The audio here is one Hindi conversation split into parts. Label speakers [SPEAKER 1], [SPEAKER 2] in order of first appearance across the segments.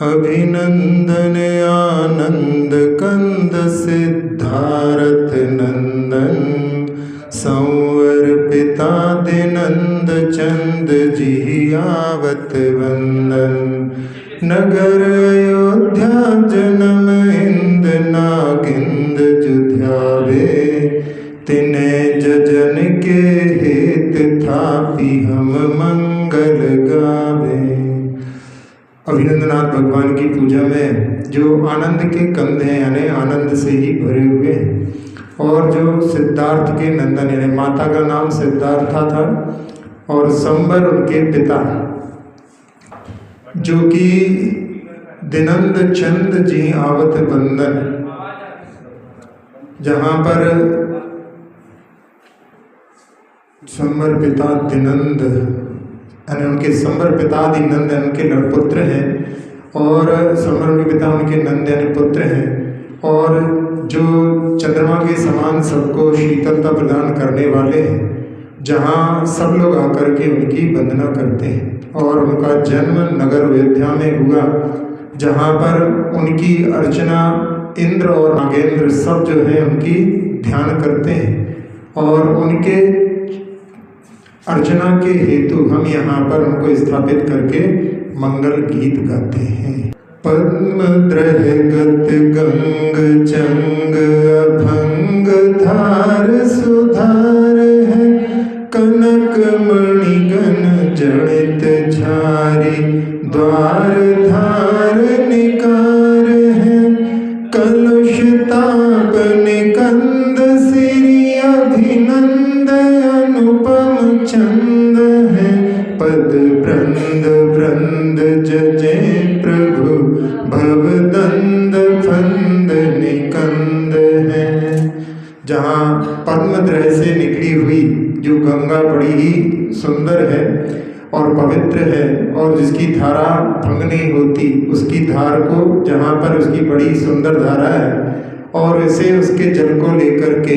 [SPEAKER 1] अभिनंदन आनंद कंद सिद्धारथ नंदन संवर पिता दिनंद चंद जी आवत वंदन। नगर अयोध्या जन्म इंद नागिंद जुध्यावे तिने जजन के हित थापि हम मंगल गावे। अभिनंदनाथ भगवान की पूजा में जो आनंद के कंद हैं यानी आनंद से ही भरे हुए हैं, और जो सिद्धार्थ के नंदन यानी माता का नाम सिद्धार्था था और संवर उनके पिता जो कि दिनंद चंद जी आवत बंदन, जहाँ पर संवर पिता दिनंद यानी उनके संवर पिता आदि नंद उनके लड़पुत्र हैं, और संवर के पिता उनके नंद यानी पुत्र हैं, और जो चंद्रमा के समान सबको शीतलता प्रदान करने वाले हैं, जहाँ सब लोग आकर के उनकी वंदना करते हैं। और उनका जन्म नगर अयोध्या में हुआ, जहाँ पर उनकी अर्चना इंद्र और नागेंद्र सब जो है उनकी ध्यान करते हैं, और उनके अर्चना के हेतु हम यहाँ पर उनको स्थापित करके मंगल गीत गाते हैं। पद्मद्रह गत गंग चंग अभंग धार सुधार है, कनक मणिगण जड़ित झारी द्वार धार निकार है, कलुष ताप निकंद सिरि अभिनंद अनुपम चंद है, पद वृंद वृंद जजे प्रभु भवदंद फंद निकंद है। जहाँ पद्मद्रह से निकली हुई जो गंगा बड़ी ही सुंदर है और पवित्र है, और जिसकी धारा भंग नहीं होती, उसकी धार को जहाँ पर उसकी बड़ी सुंदर धारा है, और इसे उसके जल को लेकर के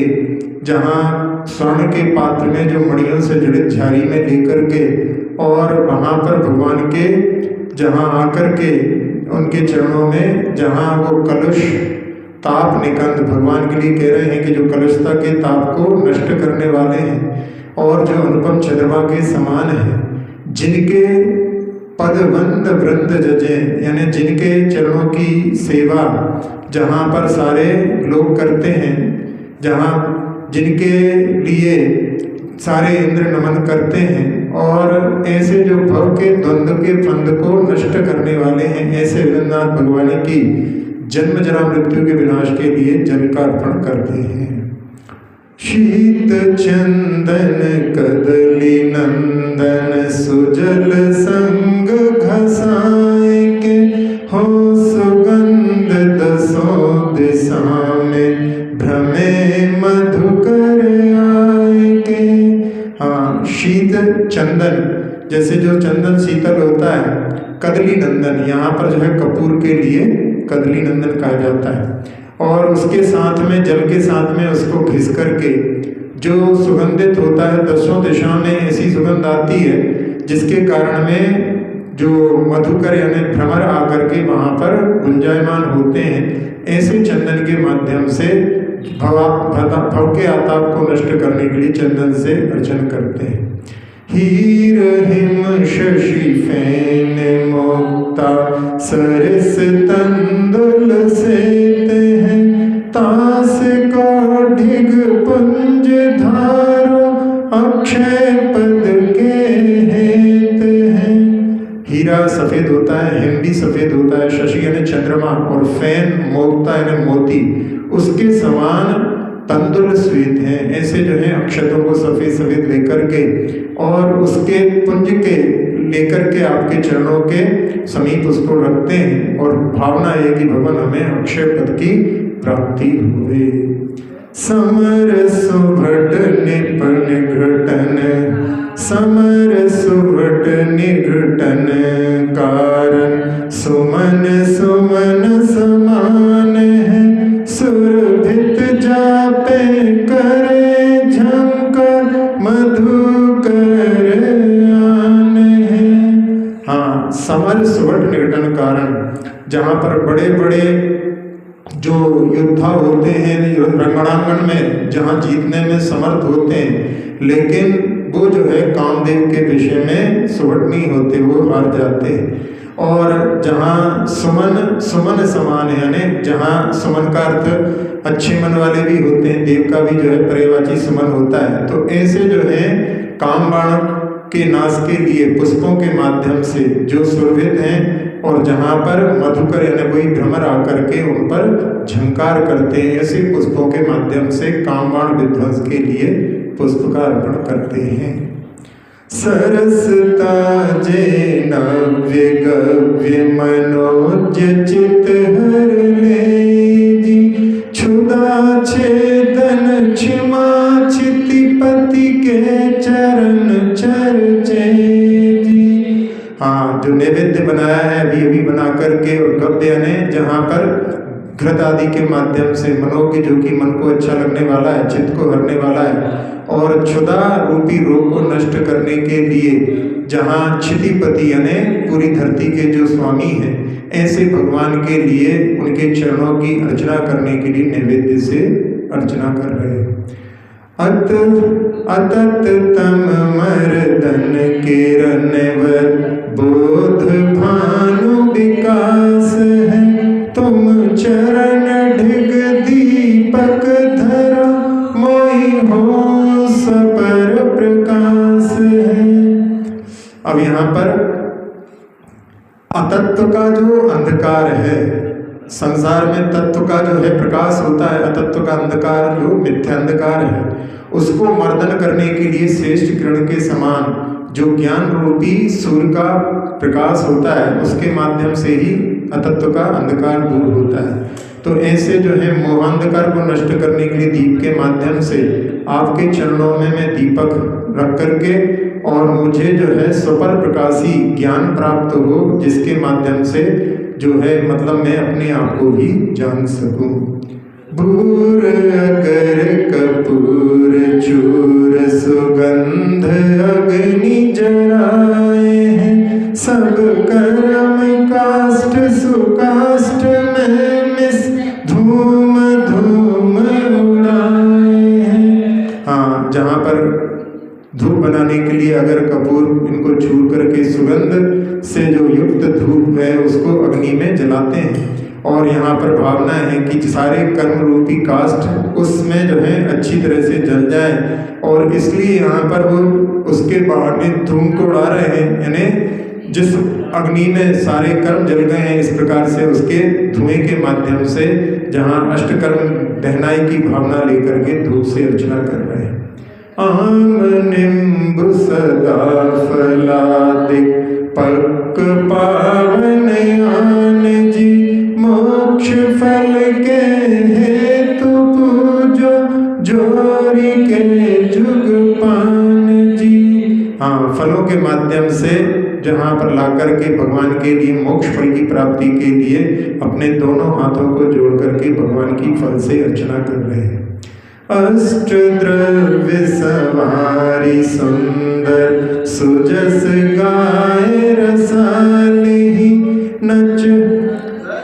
[SPEAKER 1] जहाँ स्वर्ण के पात्र में जो मणियों से जड़ित झारी में लेकर के, और वहाँ पर भगवान के जहाँ आकर के उनके चरणों में जहाँ वो कलुष ताप निकंद भगवान के लिए कह रहे हैं कि जो कलुषता के ताप को नष्ट करने वाले हैं, और जो अनुपम चंद्रमा के समान है, जिनके पदवंद वृंद जजे यानी जिनके चरणों की सेवा जहाँ पर सारे लोग करते हैं, जहाँ जिनके लिए सारे इंद्र नमन करते हैं, और ऐसे जो भव के द्वंद्व के फंद को नष्ट करने वाले हैं, ऐसे अभिनंदनाथ भगवान की जन्म जरा मृत्यु के विनाश के लिए जल का अर्पण करते हैं। शीत चंदन कदली नंदन सुजल संग घसाए के, हो सुगंध दसों दिशा में भ्रमे मधुकर आए के। हाँ, शीत चंदन जैसे जो चंदन शीतल होता है, कदली नंदन यहाँ पर जो है कपूर के लिए कदली नंदन कहा जाता है, और उसके साथ में जल के साथ में उसको घिस करके जो सुगंधित होता है, दसों दिशा में ऐसी सुगंध आती है जिसके कारण में जो मधुकर यानी भ्रमर आकर के वहाँ पर गुंजायमान होते हैं। ऐसे चंदन के माध्यम से भव के आताप को नष्ट करने के लिए चंदन से अर्चन करते हैं। हीर हिम शशि फैन मोक्ता सरस तंदुल सेते हैं, तास कौढिग पुंज धारो अक्षय पद के हेत हैं। हीरा सफेद होता है, हिम भी सफेद होता है, शशि यानी चंद्रमा, और फैन मोक्ता यानी मोती, उसके समान तंदुल श्वेत हैं। ऐसे जो है अक्षतों को सफेद सफेद लेकर के और उसके पुंज के लेकर के आपके चरणों के समीप उसको रखते हैं, और भावना है कि भगवान हमें अक्षय पद की प्राप्ति हुए। समर सुभट निपन घटन, समर सुभट निघटन कारण, सुमन सुमन समान है, सुरभित जापे करे झंकर मधुकर आन है। हाँ, समर सुभट निघटन कारण जहाँ पर बड़े बड़े जो योद्धा होते हैं रंगणांगण में, जहाँ जीतने में समर्थ होते हैं, लेकिन वो जो है कामदेव के विषय में सुवट नहीं होते, वो हार जाते हैं। और जहाँ सुमन सुमन समान है, यानी जहाँ सुमन का अर्थ अच्छे मन वाले भी होते हैं, देव का भी जो है पर्यायवाची सुमन होता है। तो ऐसे जो है कामबाण के नाश के लिए पुष्पों के माध्यम से जो सुरभित हैं, और जहाँ पर मधुकर यानी कोई भ्रमर आकर के उन पर झंकार करते हैं, ऐसे पुष्पों के माध्यम से कामबाण विध्वंस के लिए पुष्प का अर्पण करते हैं। सरसता जे नव्य गव्य मनोज चित हर ले, क्षुदा छेदन क्षमा क्षितिपति के चरण चर्चे। हाँ, जो नैवेद्य बनाया है अभी बना करके, और गव्य ने जहाँ पर घृत आदि के माध्यम से मनोज्ञ, जो कि मन को अच्छा लगने वाला है, चित्त को हरने वाला है, और क्षुधा रूपी रोग को नष्ट करने के लिए जहाँ क्षितिपति यानी पूरी धरती के जो स्वामी हैं, ऐसे भगवान के लिए उनके चरणों की अर्चना करने के लिए नैवेद्य से अर्चना कर रहे हैं। अतत तम मर्दन किरणवर बोध भानु विकास है, तुम चरण ढिग दीपक धरा मोहि हो सपर प्रकाश है। अब यहाँ पर अतत्व का जो अंधकार है, संसार में तत्व का जो है प्रकाश होता है, अतत्व का अंधकार जो मिथ्या अंधकार है, उसको मर्दन करने के लिए श्रेष्ठ किरण के समान जो ज्ञान रूपी सूर्य का प्रकाश होता है, उसके माध्यम से ही अतत्व का अंधकार दूर होता है। तो ऐसे जो है मोहांधकार को नष्ट करने के लिए दीप के माध्यम से आपके चरणों में मैं दीपक रख करके, और मुझे जो है स्वपर प्रकाशी ज्ञान प्राप्त हो, जिसके माध्यम से जो है मतलब मैं अपने आप को भी जान सकूं। भूर अगर कपूर चूर सुगंध अग्नि जराए हैं, सब कर्म काष्ठ सुकाष्ठ में मिस धूम धूम उड़ाए हैं। हाँ, जहाँ पर धूप बनाने के लिए अगर कपूर इनको चूर करके सुगंध से जो युक्त धूप है उसको अग्नि में जलाते हैं, और यहाँ पर भावना है कि सारे कर्म रूपी काष्ठ उसमें जो है अच्छी तरह से जल जाए, और इसलिए यहाँ पर वो उसके बाद में धूम को उड़ा रहे हैं, यानी जिस अग्नि में सारे कर्म जल गए हैं, इस प्रकार से उसके धुएं के माध्यम से जहाँ अष्टकर्म दहनाई की भावना लेकर के धूप से अर्चना कर रहे हैं। आम निम्बु सदा फलादिक पक्क पावन आन जी, मोक्ष फल के हेतु पूजो जोरी के जुग पान जी। हाँ, फलों के माध्यम से जहाँ पर लाकर के भगवान के लिए मोक्ष फल की प्राप्ति के लिए अपने दोनों हाथों को जोड़ करके भगवान की फल से अर्चना कर रहे हैं। अष्ट द्रव्य सवारी सुंदर सुजस गाय रसाली, नच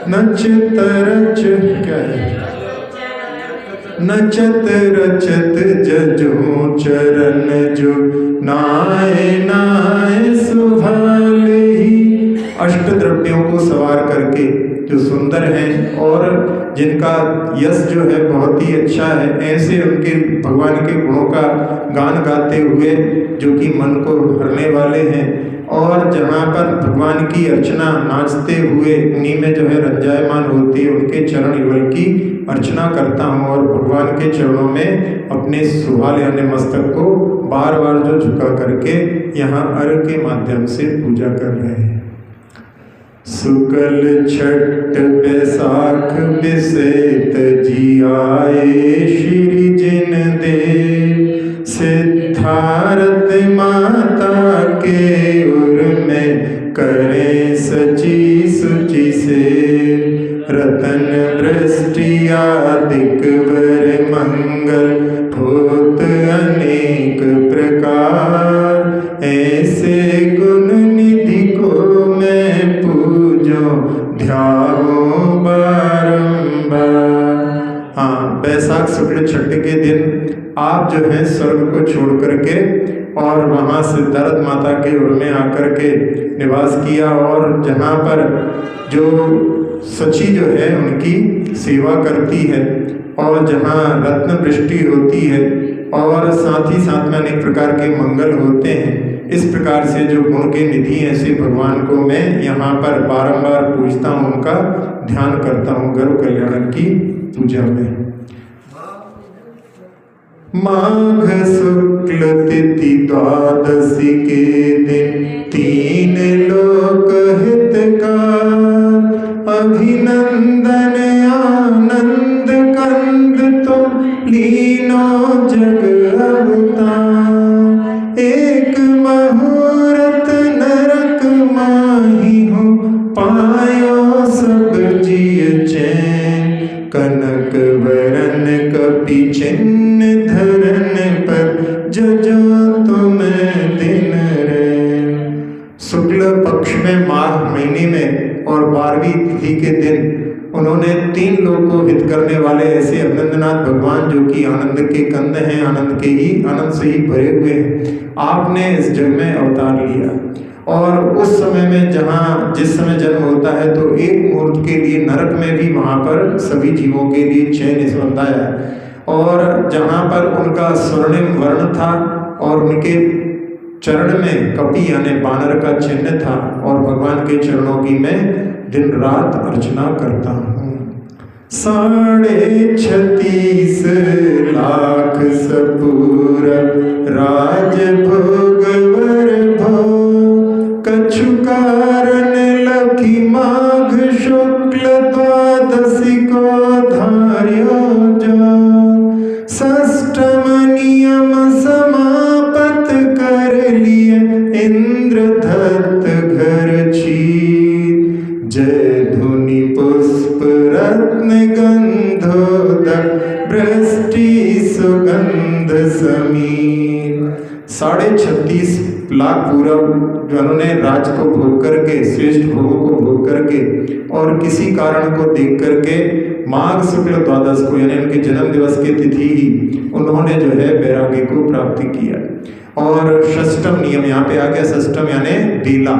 [SPEAKER 1] नच तरच क्या है, नचत रचत जजो चरण जो नाय नाय सुभाली। अष्ट द्रव्यों को सवार करके जो सुंदर हैं और जिनका यश जो है बहुत ही अच्छा है, ऐसे उनके भगवान के गुणों का गान गाते हुए जो कि मन को हरने वाले हैं, और जहाँ पर भगवान की अर्चना नाचते हुए उन्हीं में जो है रंजायमान होती है, उनके चरण युगल की अर्चना करता हूँ, और भगवान के चरणों में अपने सुहाल यानी मस्तक को बार बार जो झुका करके यहाँ अर्घ के माध्यम से पूजा कर रहे हैं। शुक्ल छठ बैसाख बिसेत जी आए श्री जिन देव, सिद्धार्थ माता के उर में करें सची सुचि से, रतन वृष्टि आदिक वर मंगल होत अनेक प्रकार, ऐसे गुण निधि को मैं पूजो ध्यान बारंबार। हाँ, बैसाख शुक्ल छठ के दिन आप जो है स्वर्ग को छोड़ करके और वहाँ सिद्धार्थ माता के उर में आकर के निवास किया, और जहाँ पर जो सची जो है उनकी सेवा करती है, और जहाँ रत्न वृष्टि होती है, और साथ ही साथ में अनेक प्रकार के मंगल होते हैं। इस प्रकार से जो गुण के निधि ऐसे भगवान को मैं यहाँ पर बारंबार पूजता हूँ, उनका ध्यान करता हूँ गर्भ कल्याण की पूजा में। माघ शुक्ल तिथि द्वादशी के दिन 3 लोक हितकार, अभिनंदन आनंद कंद तुम लीनो जग अवतार। एक मुहूर्त नरक माही हो, पायो सब जिय चैन। कनक वरन कपि चिन्ह धरन पर, जो तुम दिन रैन। शुक्ल पक्ष में माघ महीने में और 12वीं तिथि के दिन उन्होंने 3 लोक को हित करने वाले ऐसे अभिनंदनाथ भगवान, जो कि आनंद के कंद हैं, आनंद से ही भरे हुए हैं, आपने इस जग में अवतार लिया। और उस समय में जिस समय जन्म होता है तो एक मुहूर्त के लिए नरक में भी वहाँ पर सभी जीवों के लिए चैन स्वर्ग आया, और जहाँ पर उनका स्वर्णिम वर्ण था और उनके चरण में कपि यानी बानर का चिन्ह था, और भगवान के चरणों की मैं दिन रात अर्चना करता हूँ। 36 लाख सपूरा राज भोग वर भो, कछु कारण लखी माघ शुक्ल द्वादशी को धार्यो जो। षष्ठम नियम समापत कर लिए, इंद्र दत्त घर चीर। जय धुनि पुष्प रत्न गंधोदक, वृष्टि सुगंध समीर। 36.5 लाख पूरा जो उन्होंने राज को भोग करके, श्रेष्ठ भोगों को भोग करके, और किसी कारण को देख करके माघ शुक्ल द्वादश को यानी उनके जन्म दिवस की तिथि ही उन्होंने जो है वैराग्य को प्राप्त किया। और षष्ठम नियम यहाँ पे आ गया, षष्ठम यानी बेला,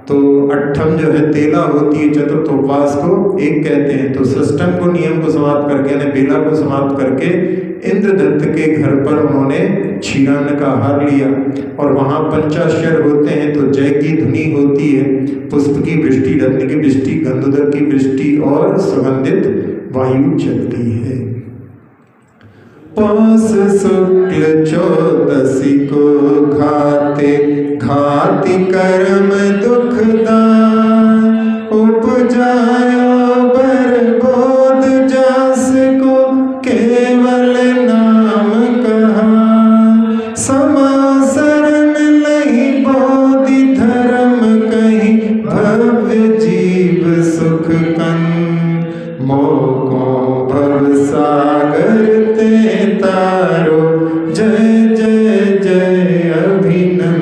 [SPEAKER 1] तो अट्ठम जो है तेला होती है, चतुर्थ उपवास को एक कहते हैं। तो षष्ठम को नियम को समाप्त करके यानी बेला को समाप्त करके इंद्रदत्त के घर पर उन्होंने क्षीरान्न का आहार लिया, और वहाँ पंचाक्षर होते हैं तो जय की ध्वनि होती है, पुष्प की वृष्टि, रत्न की वृष्टि, गंधोदक की वृष्टि और सुगंधित वायु चलती है। पौष शुक्ल चौदशी को घाति कर्म दुखदान, उपजायो बरबोध जास को केवल नाम कहा। समासरण लहि बोधि धर्म कहीं, भव्य जीव सुख कन। मोको भव सागर ते तारो, जय जय जय अभिनंदन।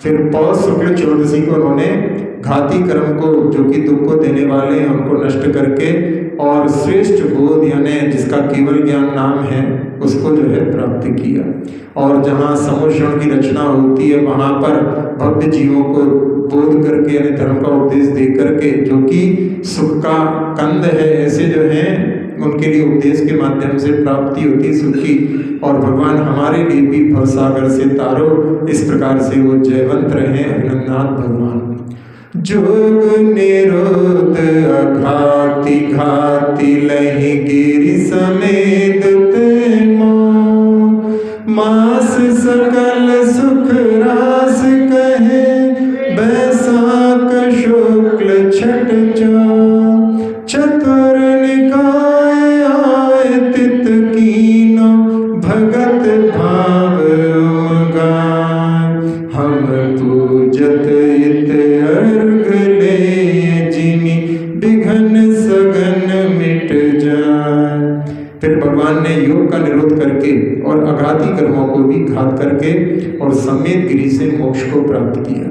[SPEAKER 1] फिर पौष शुक्ल चौदशी को उन्होंने घाती कर्म को, जो कि दुख को देने वाले हैं, उनको नष्ट करके और श्रेष्ठ बोध यानी जिसका केवल ज्ञान नाम है उसको जो है प्राप्त किया। और जहाँ समोषण की रचना होती है वहाँ पर भव्य जीवों को बोध करके यानी धर्म का उपदेश दे करके, जो कि सुख का कंद है, ऐसे जो है उनके लिए उपदेश के माध्यम से प्राप्ति होती सुख की। और भगवान हमारे लिए भी भवसागर से तारो, इस प्रकार से वो जयवंत रहे अभिनंदनाथ भगवान। जोग निरोध अघाति घाति लहि गिरि समेत ते मोह, मास सकल सुख रास कहे, बैसाख शुक्ल छठ चो। चतुर निकाय आय तित कीनो, भगत भाव गाय। हम पूजत इत अर्घ ले, जिमि बिघन सगन मिट जाए। फिर भगवान ने योग का निरोध करके और अघाती कर्मों को भी घात करके और समेत गिरि से मोक्ष को प्राप्त किया।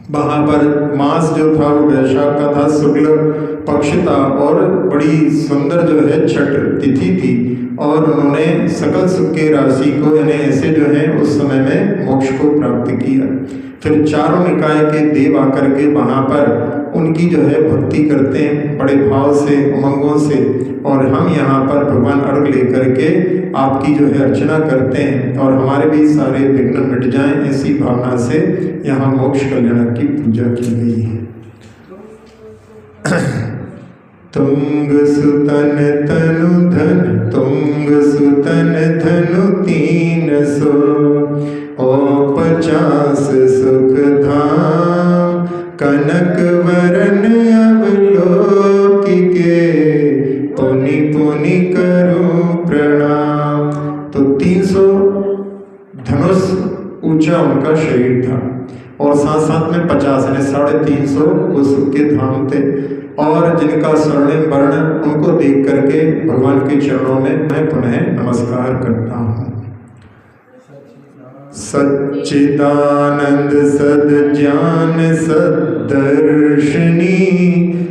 [SPEAKER 1] वहाँ पर मास जो था वो वैशाख का था, शुक्ल पक्ष था और बड़ी सुंदर जो है छठ तिथि थी। और उन्होंने सकल सुख के राशि को यानी ऐसे जो है उस समय में मोक्ष को प्राप्त किया। फिर चारों निकाय के देव आकर के वहाँ पर उनकी जो है भक्ति करते हैं बड़े भाव से, उमंगों से। और हम यहाँ पर भगवान अर्घ लेकर के आपकी जो है अर्चना करते हैं और हमारे भी सारे विघ्न मिट जाएं, ऐसी भावना से यहाँ मोक्ष कल्याण की पूजा की गई है। तुंग सुतन तनु धन, तुंग सुतन धनु 300, ओ 50 सुख धाम, कनक वरन अवलोकिके, पुनि पुनि करो प्रणाम। तो 300 धनुष ऊंचा उनका शरीर था और साथ साथ में 50 यानी 350 वो सुख के धाम थे। और जिनका स्वर्णिम वर्ण, उनको देख करके भगवान के चरणों में मैं पुनः नमस्कार करता हूँ। सच्चिदानंद सद्ज्ञान सद्दर्शनी,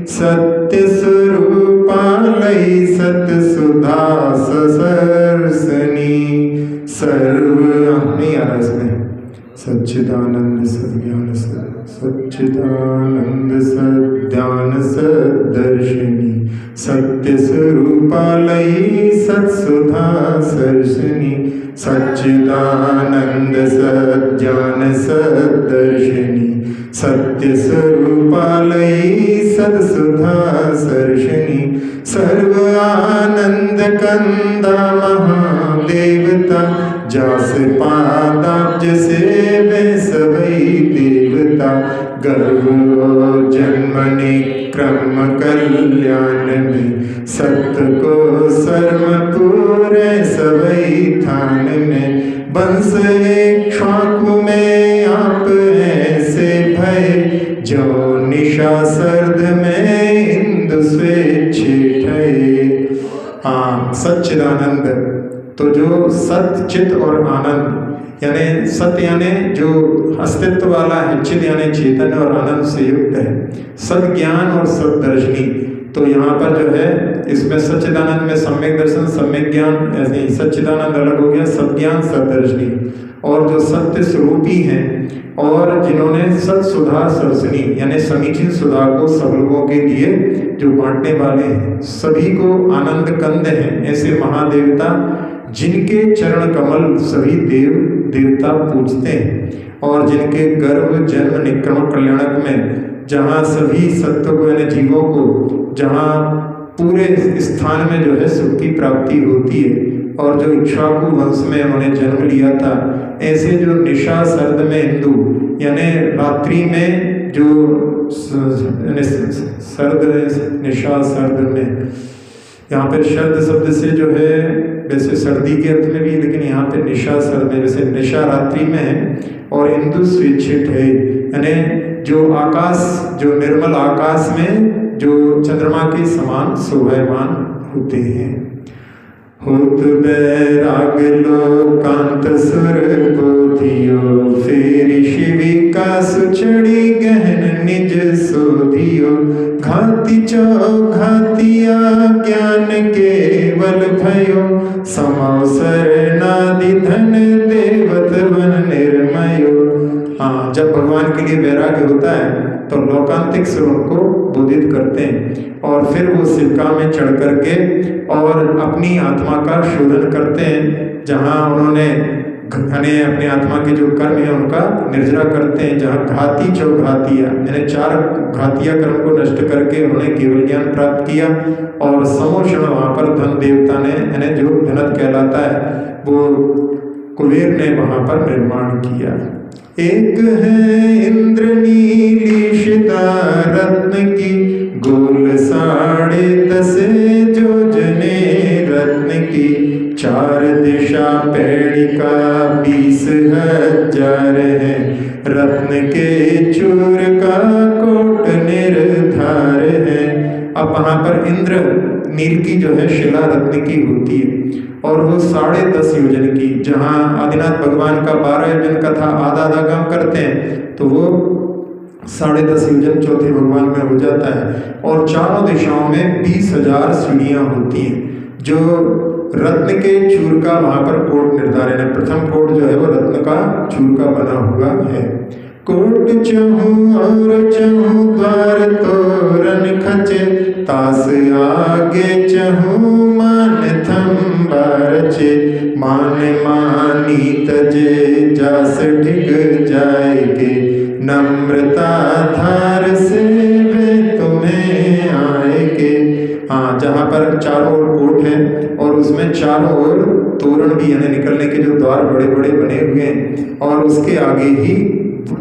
[SPEAKER 1] सत्य स्वरूपालय सत्सुधा ससर्सनी, सर्व नहीं आ रहा इसमें, सच्चिदानंद सद्ज्ञान सच्चिदानंद सद्ज्ञान सद्दर्शिनी, सत्य स्वरूपालयी सत्सुधा सर्शिनी, सच्चिदानंद सद्ज्ञान सद्दर्शिनी, सत्य स्वरूपालयी सत्सुधा सर्शिनी, सर्व आनंद कंदा महादेवता, जास पादाब्ज सेवे सबई देवता, गर्व जन्मनि क्रम कल्याण में, सत्य को सर्व पूरे सबई थान में, बंस इक्ष्वाकु में आप ऐसे भय, जो निशा सर्द में इंदु स्वेच्छे ठये। हाँ, सच्चिदानंद तो जो सत चित और आनंद यानी सत्य यानी जो अस्तित्व वाला है, चित यानी चेतन और आनंद से युक्त है, सद ज्ञान और सद दर्शनी। तो यहाँ पर जो है इसमें सच्चिदानंद में सम्यक दर्शन सम्यक ज्ञान, ऐसे ही सच्चिदानंद अलग हो गया, सद्ज्ञान सदर्शनी। और जो सत्य स्वरूपी हैं और जिन्होंने सत्सुधा सरसनी यानी समीचीन सुधा को सब लोगों के लिए जो बांटने वाले हैं, सभी को आनंद कंद हैं, ऐसे महादेवता जिनके चरण कमल सभी देव देवता पूजते हैं और जिनके गर्भ जन्म निक्रम कल्याणक में जहाँ सभी सत्व को यानी जीवों को जहाँ पूरे स्थान में जो है सुख की प्राप्ति होती है। और जो इक्ष्वाकु वंश में उन्होंने जन्म लिया था, ऐसे जो निशा सर्द में हिंदू यानी रात्रि में जो सर्द निशा सर्द में, यहाँ पे शरद शब्द से जो है वैसे सर्दी के अर्थ में भी, लेकिन यहाँ पे निशा सर्द में, जैसे निशा रात्रि में है और इंदु स्वेच्छित है यानी जो आकाश, जो निर्मल आकाश में जो चंद्रमा के समान शोभायमान होते हैं। होत बैराग लोकांत सुर बोधियो, फेरी शिविका सुचड़ी गहन निज सोधियो, घाति चौघातिया ज्ञान केवल भयो, समावसर नादि धन देवत वन निर्मयो। हाँ, जब भगवान के लिए वैराग्य होता है तो लोकांतिक से उनको बोधित करते हैं और फिर वो सिक्का में चढ़ करके और अपनी आत्मा का शोधन करते हैं, जहाँ उन्होंने अपनी आत्मा के जो कर्म है उनका निर्जरा करते हैं, जहाँ घाती चौघातिया यानी 4 घातिया कर्म को नष्ट करके उन्होंने केवल ज्ञान प्राप्त किया। और समोषण वहाँ पर धन देवता ने यानी जो धनत कहलाता है वो कुबेर ने वहाँ पर निर्माण किया। एक है इंद्र नीली शिता रत्न की, गोल 10.5 योजने रत्न की, 4 दिशा पैणिका 20,000 है, रत्न के चूर का कोट निर्धार है। अब वहाँ पर इंद्र नील की जो है शिला रत्न की होती है और वो 10.5 योजन की, जहाँ आदिनाथ भगवान का 12 योजन का था, आधा आधा काम करते हैं तो वो 10.5 योजन चौथे भगवान में हो जाता है। और चारों दिशाओं में 20,000 सीढ़ियाँ होती हैं। जो रत्न के चूर का वहाँ पर कोट निर्धारण है। प्रथम कोट जो है वो रत्न का चूर का बना हुआ है। कोट चहु और चहु द्वार तोरण खचे, तास आगे चहु मान थंबा रचे, मान मानी तजे जास ढिग जाएगे, नम्रता धार से वे तुम्हें आएगे। हाँ, जहाँ पर चारों ओर कोट है और उसमें चारों ओर तोरण भी यानी निकलने के जो द्वार बड़े बड़े बने हुए हैं, और उसके आगे ही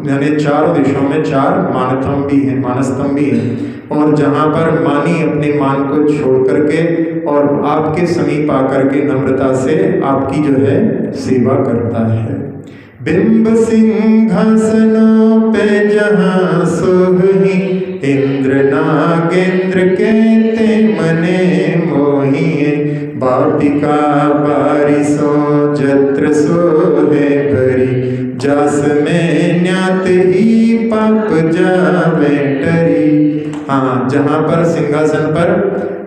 [SPEAKER 1] यानी चारों दिशाओं में 4 मानस्तंभ भी हैं, मानस्तंभ भी हैं। और जहाँ पर मानी अपने मान को छोड़ करके और आपके समीप आकर के नम्रता से आपकी जो है सेवा करता है। बिंब सिंहासनों पे जहाँ सोही, इंद्र नागेंद्र कहते मने मोहिए, बापिका बारिशों जत्र सोहे भरी, जास में न्यात ही पाप जावे टरी। हाँ, जहाँ पर सिंहासन पर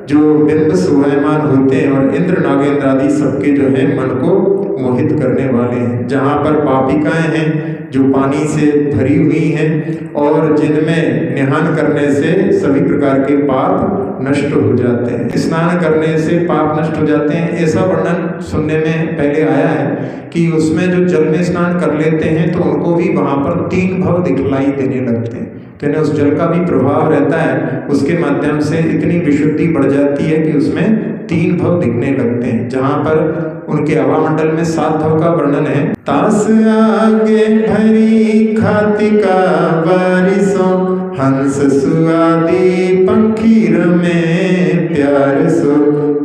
[SPEAKER 1] जो बिंब शोभायमान होते हैं और इंद्र नागेंद्र आदि सबके जो है मन को मोहित करने वाले हैं, जहाँ पर पापिकाएं हैं जो पानी से भरी हुई हैं और जिनमें निहान करने से सभी प्रकार के पाप नष्ट हो जाते हैं, स्नान करने से पाप नष्ट हो जाते हैं। ऐसा वर्णन सुनने में पहले आया है कि उसमें जो जल में स्नान कर लेते हैं तो उनको भी वहाँ पर 3 भव दिखलाई देने लगते हैं। तो इन्हें उस जल का भी प्रभाव रहता है, उसके माध्यम से इतनी विशुद्धि बढ़ जाती है कि उसमें 3 भव दिखने लगते हैं। जहाँ पर उनके हवामंडल में 7 भव का वर्णन है। तास आगे भरी खातिका बारिशों, हंस सुआदि पंखी में प्यार सो,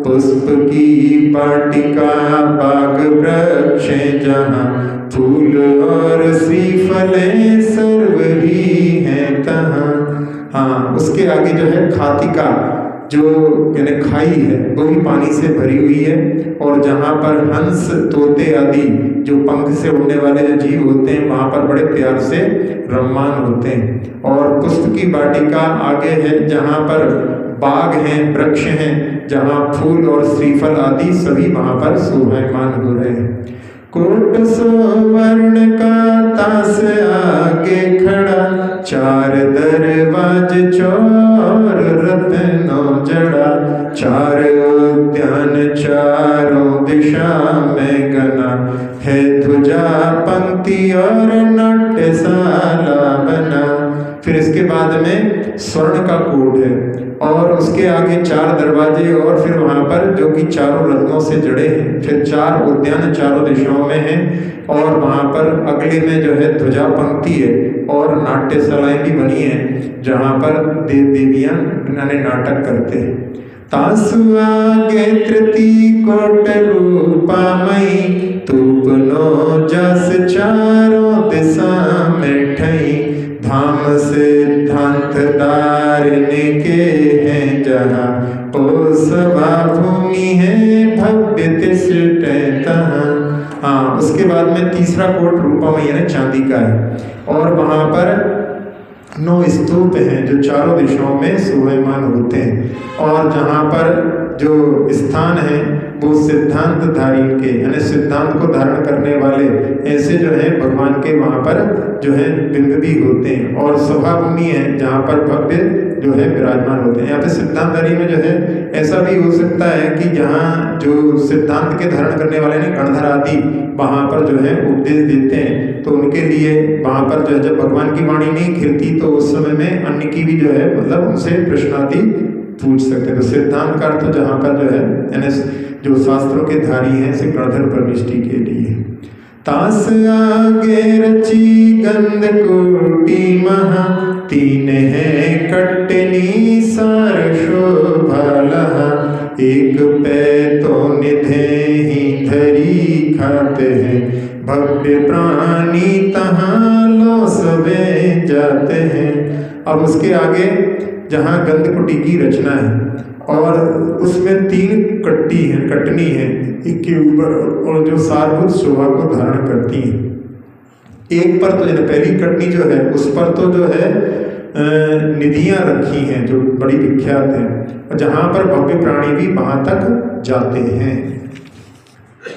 [SPEAKER 1] पुष्प की पाटिका बाग वृक्ष जहाँ, फूल और श्रीफलें सर्व ही हैं तहाँ। हाँ, उसके आगे जो है खातिका जो यानी खाई है वो भी पानी से भरी हुई है, और जहाँ पर हंस तोते आदि जो पंख से उड़ने वाले जो जीव होते हैं वहाँ पर बड़े प्यार से रममान होते हैं। और पुष्प की वाटिका आगे है जहाँ पर बाग हैं, वृक्ष हैं, जहाँ फूल और श्रीफल आदि सभी वहाँ पर शोभायमान हो रहे हैं। कोट सुवर्ण का तास आगे खड़ा, 4 दरवाज चौर रत्नों जड़ा, 4 उद्यान चारों दिशा में गना, है ध्वजा पंक्ति और नाट्यशाला बना। फिर इसके बाद में स्वर्ण का कोट है और उसके आगे 4 दरवाजे और फिर वहाँ पर जो कि चारों रत्नों से जड़े हैं। फिर 4 उद्यान चारों दिशाओं में हैं और वहाँ पर अगले में जो है ध्वजा पंक्ति है और नाट्यशालाएं भी बनी हैं जहाँ पर देव देवियाँ नाटक करते हैं। तासु आगे तृतीय कोट रूपामयी, तूप नो जस चारों दिशा में ठई, धाम सिद्धांत दारिने के हैं जहाँ, ओ सभा भूमि है भव्य तिष्ठ तहाँ। हाँ, उसके बाद में तीसरा कोट रूपमयी यानी चांदी का है और वहाँ पर 9 स्तूप हैं जो चारों दिशाओं में शोभायमान होते हैं। और जहाँ पर जो स्थान है वो सिद्धांत धारी के यानी सिद्धांत को धारण करने वाले ऐसे जो है भगवान के वहाँ पर जो है बिंब भी होते हैं। और सभा भूमि है जहाँ पर भव्य जो है विराजमान होते हैं। यहाँ पे सिद्धांतधारी में जो है ऐसा भी हो सकता है कि जहाँ जो सिद्धांत के धारण करने वाले ने गणधर आदि वहाँ पर जो है उपदेश देते हैं तो उनके लिए वहाँ पर जो है जब भगवान की वाणी नहीं खिलती तो उस समय में अन्य की भी जो है मतलब उनसे प्रश्न आदि पूछ सकते हैं। तो सिद्धांत का अर्थ जहाँ पर जो है यानी जो शास्त्रों के धारी हैं से गणधर परमिष्टि के लिए। तास आगे रची गंध कोटि महा, 3 है कटनी सार शोभालहा, 1 पै तो निधे ही धरी खाते हैं, भव्य प्राणी तहाँ लो सबे जाते हैं। अब उसके आगे जहाँ गंधकुटी की रचना है और उसमें 3 कटनी है एक के ऊपर और जो सारभूत शोभा को धारण करती हैं। एक पर तो पहली कटनी जो है उस पर तो जो है निधियां रखी हैं जो बड़ी विख्यात हैं, जहाँ पर भव्य प्राणी भी वहाँ तक जाते हैं।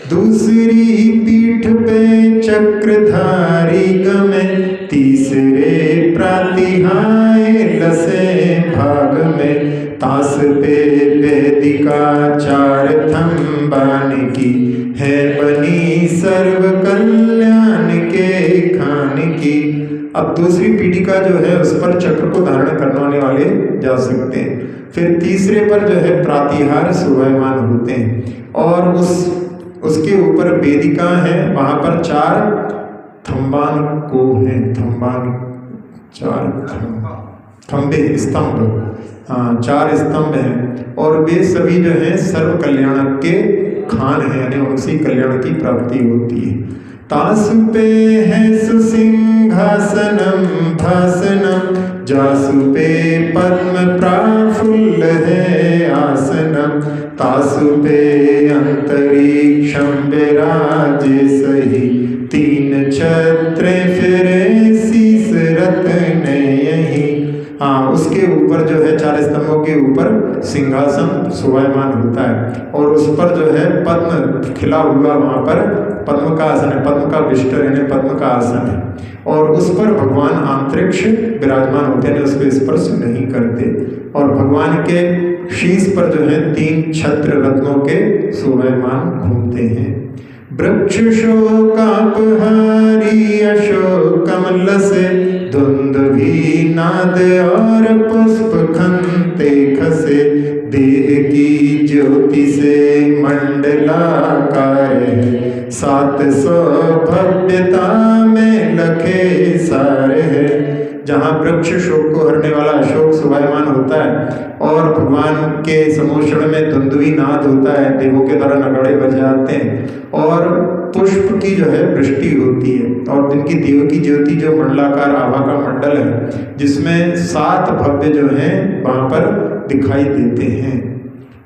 [SPEAKER 1] दूसरी पीठ पे चक्रधारी गमे, तीसरे प्रातिहाय लसे भाग में, तास पे वेदिका चार थम्बान की, है बनी सर्व कल्याण के खान की। अब दूसरी पीठिका जो है उस पर चक्र को धारण करने वाले जा सकते हैं। फिर तीसरे पर जो है प्रातिहार शोभायमान होते हैं और उसके ऊपर वेदिका है, वहां पर चार थम्बान को हैं, थम्बान चार खंबे स्तंभ, हाँ 4 स्तंभ हैं और वे सभी जो है सर्व कल्याण के खान हैं, यानी उनसे कल्याण की प्राप्ति होती है। तासु पे है सुसिंहासनम भासनम, जासु पे पद्म प्राफुल्ल है आसनम, तासु पे अंतरिक्षम विराजे सही, 3 छत्र फिरे शीस रत्न यही। हाँ, उसके ऊपर जो है 4 स्तंभों के ऊपर सिंहासन शोभायमान होता है और उस पर जो है पद्म खिला हुआ, वहाँ पर पद्म का आसन है, पद्म का विष्टर यानी पद्म का आसन है और उस पर भगवान अंतरिक्ष विराजमान होते हैं, उसको स्पर्श नहीं करते और भगवान के शीश पर जो है 3 छत्र रत्नों के शोभायमान घूमते हैं। वृक्ष शोकापहारी अशोक कमल से, धुंधुभी नाद और पुष्प खंते खसे, देह की ज्योति से मंडलाकार है, 700 भव्यता में लखे सारे है। जहाँ वृक्ष शोक को हरने वाला अशोक शोभायमान होता है और भगवान के समोषण में धुंधुवी नाद होता है, देवों के द्वारा नगाड़े बजाते हैं और पुष्प की जो है वृष्टि होती है और जिनकी देव की ज्योति जो मंडलाकार आभा का मंडल है, जिसमें 7 भव्य जो हैं वहाँ पर दिखाई देते हैं।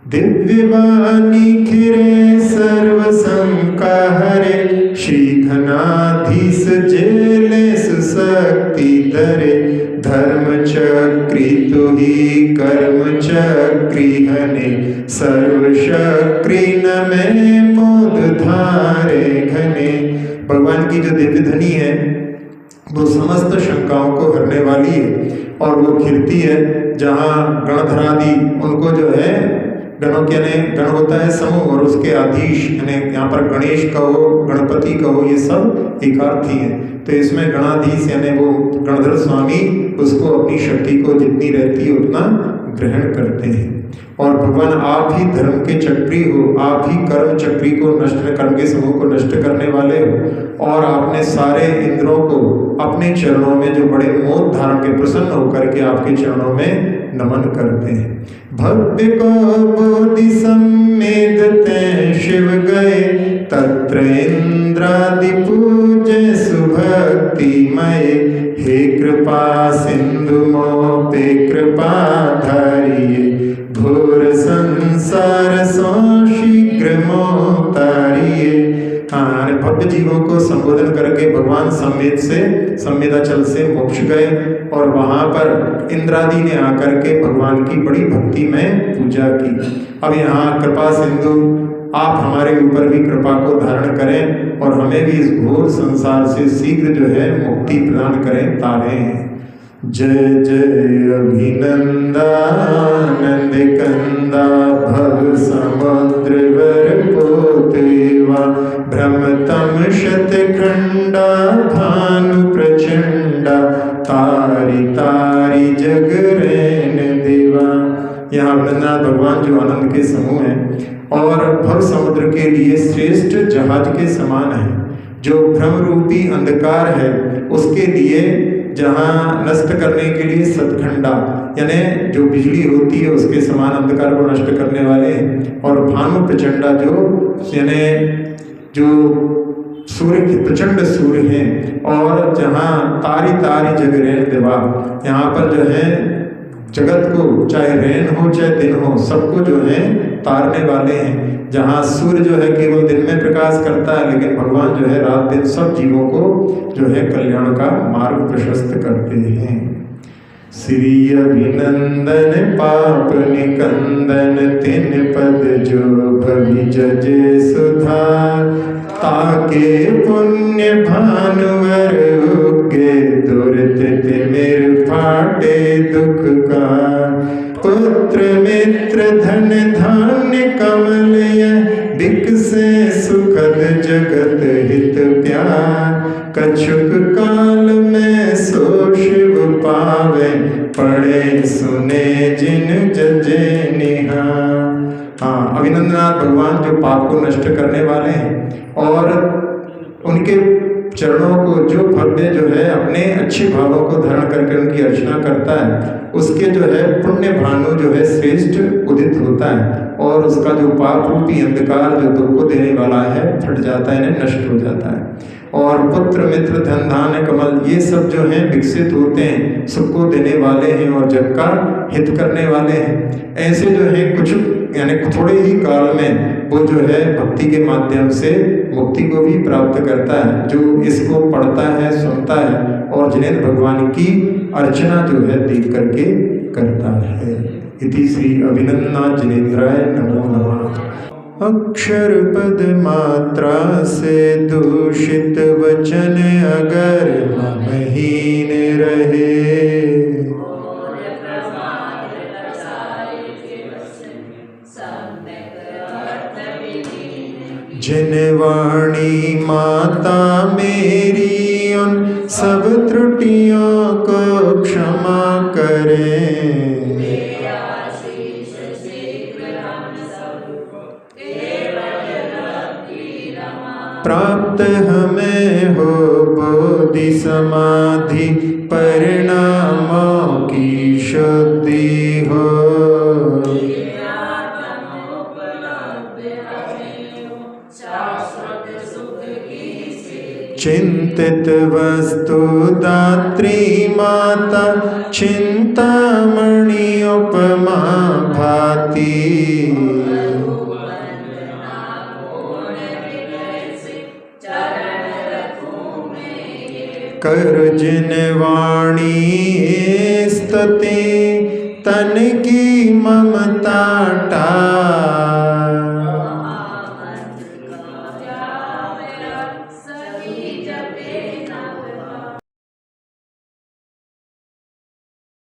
[SPEAKER 1] दिव्य वाणी खिरे सर्व शंका हरे, श्री घनाधीश जेले सुशक्ति धरे, धर्म चक्री तुही कर्म चक्री हने, सर्व शक्री नमे मोद धारे घने। भगवान की जो दिव्य ध्वनि है वो समस्त शंकाओं को हरने वाली है और वो खिरती है, जहाँ गणधरादि उनको जो है गणों के यानी गण होता है समूह और उसके आधीश यानी यहाँ पर गणेश कहो गणपति कहो ये सब एकार्थी हैं, तो इसमें गणाधीश यानी वो गणधर स्वामी उसको अपनी शक्ति को जितनी रहती है उतना ग्रहण करते हैं और भगवान आप ही धर्म के चक्री हो, आप ही कर्म चक्री को नष्ट कर्म के समूह को नष्ट करने वाले हो और आपने सारे इंद्रों को अपने चरणों में जो बड़े मोद धारण के प्रसन्न होकर के आपके चरणों में नमन करते हैं। भव्य को बोधि सम्मेदते शिव गए, तत्र इंद्रादि पूजे सुभक्तिमय, हे कृपा सिंधु मों पे कृपा धारिये, घोर संसार सो शीघ्र मों तारिये। हाँ, भव्य जीवों को संबोधन करके भगवान संवेदाचल से मोक्ष गए और वहाँ पर इंद्रादि ने आकर के भगवान की बड़ी भक्ति में पूजा की। अब यहाँ कृपा सिंधु आप हमारे ऊपर भी कृपा को धारण करें और हमें भी इस घोर संसार से शीघ्र जो है मुक्ति प्रदान करें, तारें। जय जय अभिनंदा नंद कंदा, भव समुद्र वर पोतेवा, भ्रमतम शतखंडा भानु प्रचंडा, तारी तारी जग रैन देवा। यहाँ वृंदावन भगवान जो आनंद के समूह हैं और भव समुद्र के लिए श्रेष्ठ जहाज के समान है, जो भ्रम रूपी अंधकार है उसके लिए जहाँ नष्ट करने के लिए सतखंडा यानी जो बिजली होती है उसके समान अंधकार को नष्ट करने वाले हैं और भानु प्रचंडा जो यानी जो सूर्य के प्रचंड सूर्य हैं और जहाँ तारी तारी जग रैन देवा, यहाँ पर जो है जगत को चाहे रैन हो चाहे दिन हो सबको जो है तारने वाले हैं। जहाँ सूर्य जो है केवल दिन में प्रकाश करता है, लेकिन भगवान जो है रात दिन सब जीवों को जो है कल्याण का मार्ग प्रशस्त करते हैं। श्री अभिनंदन पाप निकंदन तिन पद जो भवि जजे सुधार। ताके पुण्य भानुवर उगे दुर्तित मिर फाटे दुख का। पुत्र मित्र धन धान्य कमल बिकसे सुखद जगत हित प्यार। कछुक काल में सो शिव पावे पढ़े सुने जिन जजे निहार। हाँ, अभिनंदनाथ भगवान जो पाप को नष्ट करने वाले हैं और उनके चरणों को जो भक्त जो है अपने अच्छे भावों को धारण करके उनकी अर्चना करता है, उसके जो है पुण्य भानु जो है श्रेष्ठ उदित होता है और उसका जो पाप रूपी अंधकार जो दुख को देने वाला है फट जाता है, नष्ट हो जाता है। और पुत्र मित्र धन धान्य कमल ये सब जो हैं विकसित होते हैं, सुख को देने वाले हैं और जग का हित करने वाले हैं। ऐसे जो है कुछ यानी थोड़े ही काल में वो जो है भक्ति के माध्यम से मुक्ति को भी प्राप्त करता है, जो इसको पढ़ता है, सुनता है और जिनेंद्र भगवान की अर्चना जो है देख करके करता है। इति श्री अभिनंदनाथ जिनेन्द्राय नमो नमः। अक्षर पद मात्रा से दूषित वचन अगर महीन रहे। जिन वाणी माता मेरी उन सब त्रुटियों को क्षमा करें। प्राप्त हमें हो बोधि समाधि परिणामों की शुद्धि हो। चिंतित वस्तु दात्री माता चिंतामणि उपमा भाती। कर जिन वाणी स्तुति तन की ममता टा।